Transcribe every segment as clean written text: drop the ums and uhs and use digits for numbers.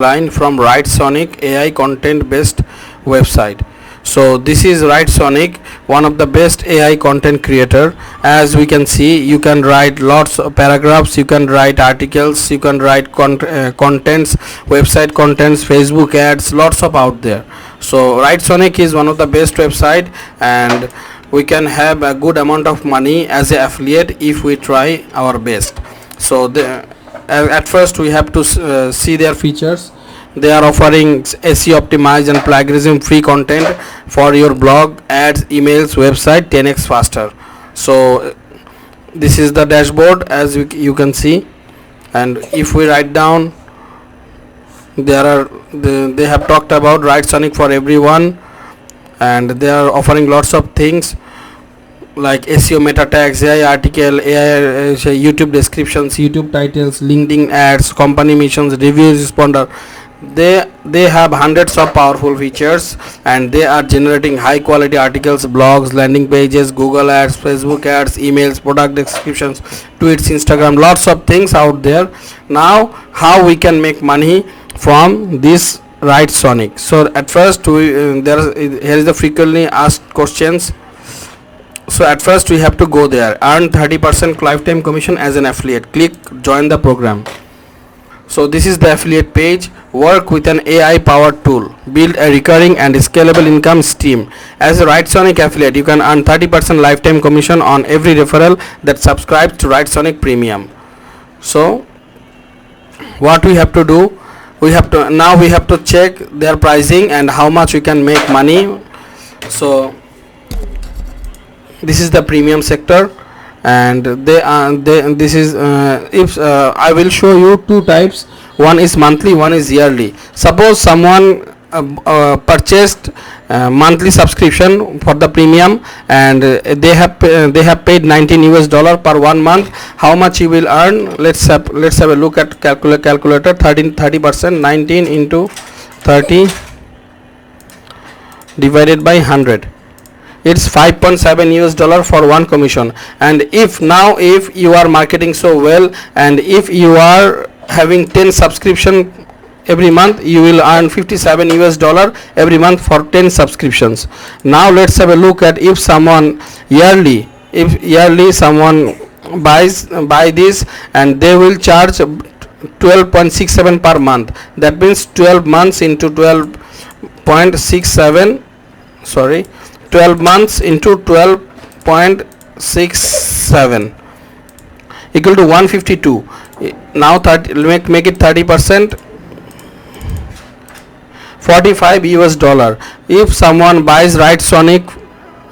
line from WriteSonic AI content based website. So this is WriteSonic, one of the best AI content creator. As we can see, you can write lots of paragraphs, you can write articles, you can write contents, website contents, Facebook ads, lots of out there. So WriteSonic is one of the best website, and we can have a good amount of money as an affiliate if we try our best. So at first we have to see their features. They are offering SEO optimized and plagiarism free content for your blog, ads, emails, website 10x faster. So this is the dashboard, as you can see, and if we write down, they have talked about WriteSonic for everyone, and they are offering lots of things like SEO meta tags, AI article, AI YouTube descriptions, YouTube titles, LinkedIn ads, company missions, reviews responder. They have hundreds of powerful features, and they are generating high quality articles, blogs, landing pages, Google ads, Facebook ads, emails, product descriptions, tweets, Instagram, lots of things out there. Now how we can make money from this WriteSonic? So at first here is the frequently asked questions. So at first we have to go there, earn 30% lifetime commission as an affiliate, click join the program. So this is the affiliate page. Work with an AI powered tool, build a recurring and scalable income stream. As a WriteSonic affiliate, you can earn 30% lifetime commission on every referral that subscribes to WriteSonic Premium. So what we have to do, we have to check their pricing and how much we can make money. So this is the premium sector, and this is I will show you two types. One is monthly, one is yearly. Suppose someone purchased monthly subscription for the premium, and they have paid $19 per 1 month. How much you will earn? Let's have a look at calculator. 30%, 19 into 30 divided by 100. It's $5.7 for one commission. And if you are marketing so well, and if you are having 10 subscription every month, you will earn $57 every month for 10 subscriptions. Now let's have a look at if someone yearly someone buy this, and they will charge 12.67 per month. That means 12 months into 12.67, 12 months into 12.67 equal to 152. Now make it 30%, $45. If someone buys WriteSonic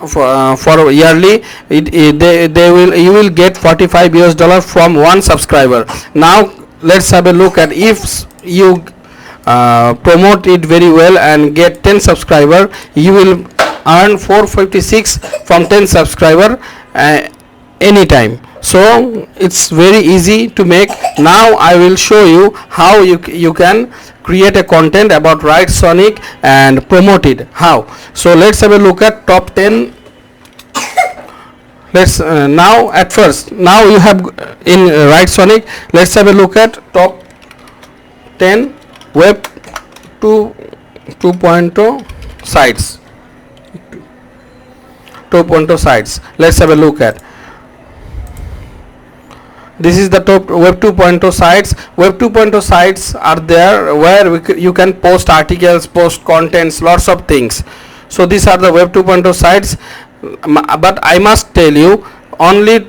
for yearly, you will get $45 from one subscriber. Now let's have a look at if you promote it very well and get 10 subscriber, you will earn 456 from 10 subscriber anytime. So it's very easy to make. Now I will show you how you can create a content about WriteSonic and promote it. How? So let's have a look at top 10. Let's now you have in WriteSonic. Let's have a look at top 10 web 2.0 sites. 2.0 sites. Let's have a look at. This is the top web 2.0 sites. Web 2.0 sites are there where you can post articles, post contents, lots of things. So these are the web 2.0 sites. But I must tell you, only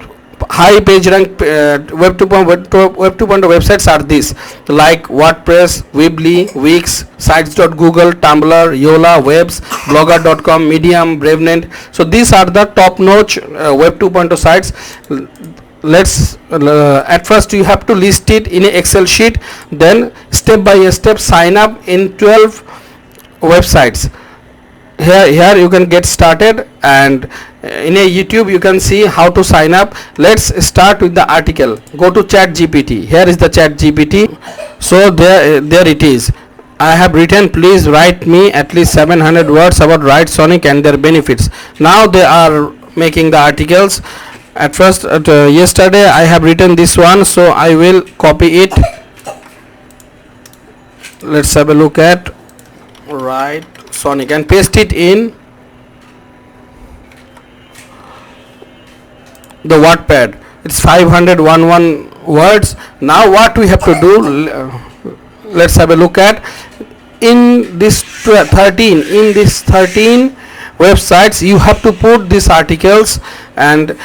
high page rank web 2.0 websites are these, like WordPress, Weebly, Wix, sites.google, Tumblr, Yola, Webs, blogger.com, Medium, Bravenet. So these are the top notch web 2.0 sites. Let's at first you have to list it in an Excel sheet, then step by step sign up in 12 websites. Here you can get started, and in a YouTube you can see how to sign up. Let's start with the article. Go to ChatGPT. Here is the ChatGPT. So there it is. I have written, please write me at least 700 words about WriteSonic and their benefits. Now they are making the articles. At first yesterday I have written this one, so I will copy it let's have a look at WriteSonic and paste it in the Wattpad. It's 511 words. Now what we have to do, let's have a look at in this 13 websites. You have to put these articles, and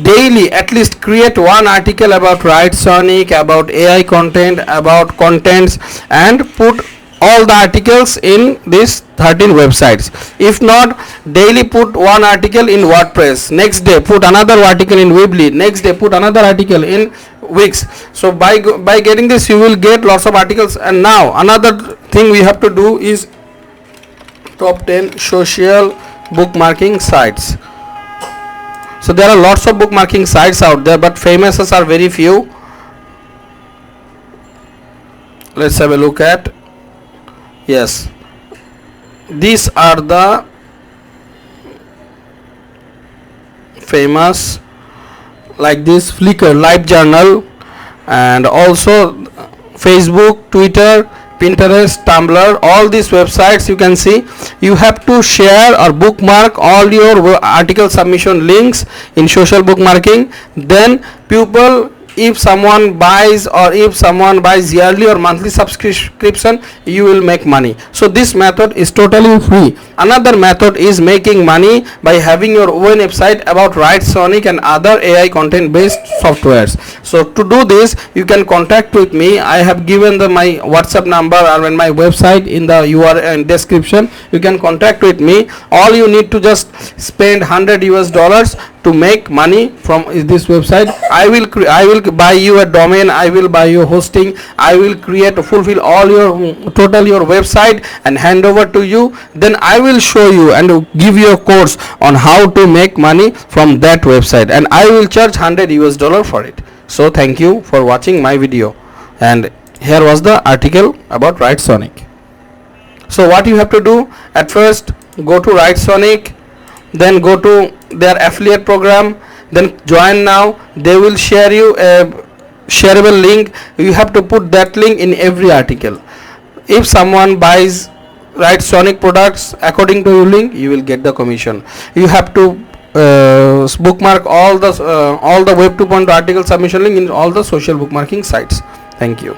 daily at least create one article about WriteSonic, about AI content, about contents, and put all the articles in these 13 websites. If not, daily put one article in WordPress, next day put another article in Weebly, next day put another article in Wix. So by getting this, you will get lots of articles. And now another thing we have to do is top 10 social bookmarking sites. So there are lots of bookmarking sites out there, but famous are very few. Let's have a look at, yes, these are the famous, like this Flickr, LiveJournal, and also Facebook, Twitter, Pinterest, Tumblr. All these websites you can see. You have to share or bookmark all your article submission links in social bookmarking. Then people, if someone buys, or if someone buys yearly or monthly subscription, you will make money. So this method is totally free. Another method is making money by having your own website about WriteSonic and other AI content based softwares. So to do this, you can contact with me. I have given my WhatsApp number or my website in the URL and description. You can contact with me. All you need to just spend $100 to make money from this website. I will buy you a domain, I will buy you hosting, I will fulfill all your website and hand over to you. Then I will show you and give you a course on how to make money from that website, and I will charge $100 for it. So thank you for watching my video, and here was the article about WriteSonic. So what you have to do, at first go to WriteSonic, then go to their affiliate program, then join now. They will share you a shareable link. You have to put that link in every article. If someone buys WriteSonic products according to your link, you will get the commission. You have to bookmark all the Web 2.0 article submission link in all the social bookmarking sites. Thank you.